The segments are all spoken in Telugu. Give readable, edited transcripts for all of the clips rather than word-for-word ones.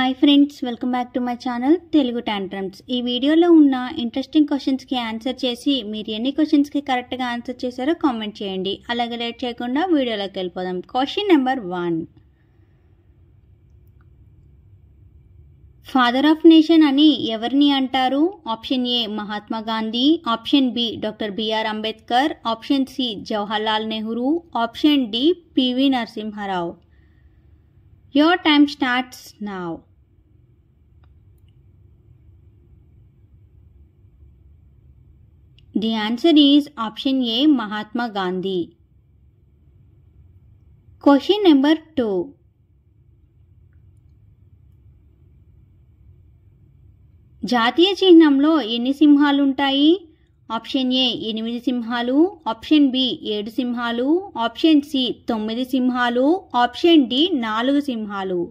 Hi friends, welcome back to my channel Telugu tantrums. ఈ వీడియోలో ఉన్న ఇంట్రెస్టింగ్ క్వశ్చన్స్కి ఆన్సర్ చేసి మీరు ఎన్ని క్వశ్చన్స్కి కరెక్ట్గా ఆన్సర్ చేశారో కామెంట్ చేయండి. అలాగే లేట్ చేయకుండా వీడియోలోకి వెళ్ళిపోదాం. Question number 1. Father of nation అని ఎవరిని అంటారు? Option A Mahatma Gandhi, option B doctor BR Ambedkar, option C Jawaharlal Nehru, option D PV Narasimha Rao. Your time starts now. The answer is option A, Mahatma Gandhi. Question number 2. జాతీయ చిహ్నంలో ఎన్ని సింహాలు ఉంటాయి? ఆప్షన్ ఏ 8 సింహాలు, ఆప్షన్ బి 7 సింహాలు, ఆప్షన్ సి 9 సింహాలు, ఆప్షన్ డి 4 సింహాలు.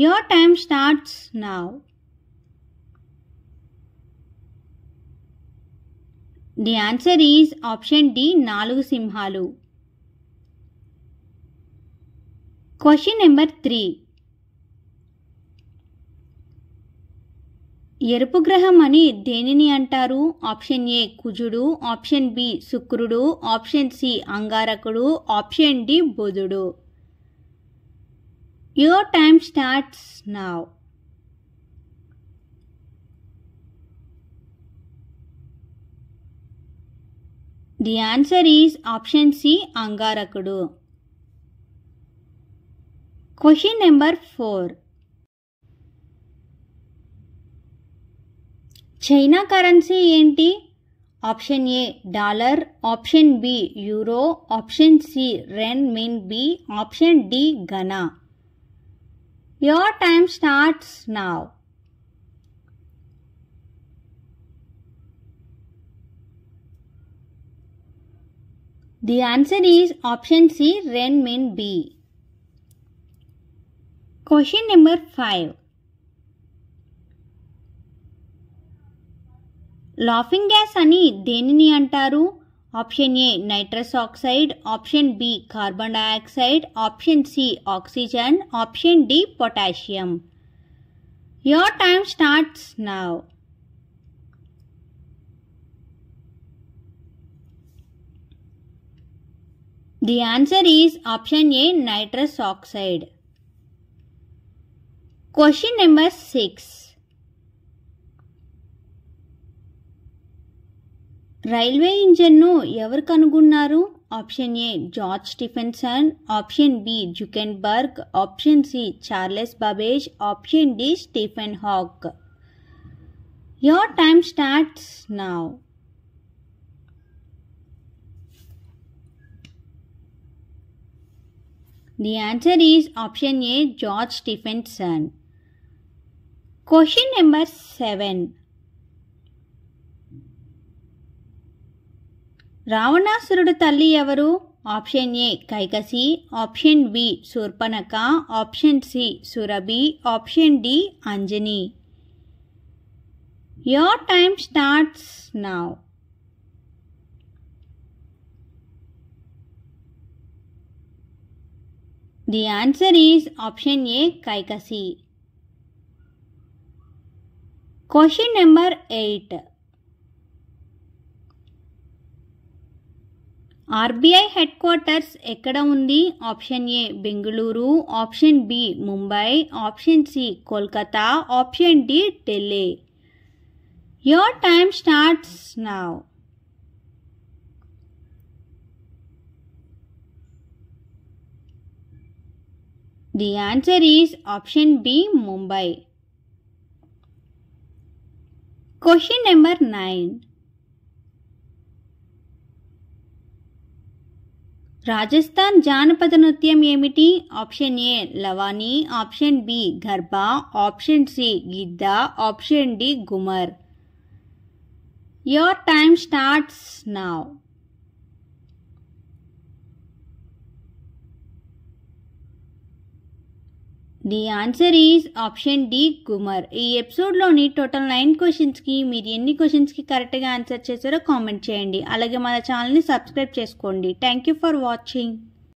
Your time starts now. The answer is option D, 4 సింహాలు. Question number 3. ఎరుపు గ్రహం అని దేనిని అంటారు? ఆప్షన్ ఏ కుజుడు, ఆప్షన్ బి శుక్రుడు, ఆప్షన్ సి అంగారకుడు, ఆప్షన్ డి బుధుడు. Your time starts now. The answer is option C, అంగారకుడు. Question number 4. చైనా కరెన్సీ ఏంటి? Option A dollar, option B euro, option C renminbi, option D Ghana. Your time starts now. The answer is option C, renminbi. Question number 5. Laughing gas అని దేనిని అంటారు? Option A nitrous oxide, option B carbon dioxide, option C oxygen, option D potassium. Your time starts now. The answer is option A, nitrous oxide. Question number 6. Railway ఇంజన్ను ఎవరు కనుగొన్నారు? Option A George Stephenson, option B Zuckerberg, option C Charles Babbage, option D Stephen Hawk. Your time starts now. The answer is option A, George Stephenson. Question number 7. రావణాసురుడు తల్లి ఎవరు? Option A Kaikasi, option B Shurpanakha, option C Surabhi, option D Anjani. Your time starts now. The answer is option A, Kaikasi. Question number 8. RBI headquarters ఎక్కడ ఉంది? Option A Bengaluru, option B Mumbai, option C Kolkata, option D Delhi. Your time starts now. The answer is option B, Mumbai. Question number 9. Rajasthan జానపద నృత్యం ఏమిటి? Option A Lavani, option B Garba, option C Giddha, option D Ghoomar. Your time starts now. The answer is option D, Ghoomar. ఈ ఎపిసోడ్లోని టోటల్ 9 క్వశ్చన్స్కి మీరు ఎన్ని క్వశ్చన్స్కి కరెక్ట్గా ఆన్సర్ చేశారో కామెంట్ చేయండి. అలాగే మన ఛానల్ని సబ్స్క్రైబ్ చేసుకోండి. Thank you for watching.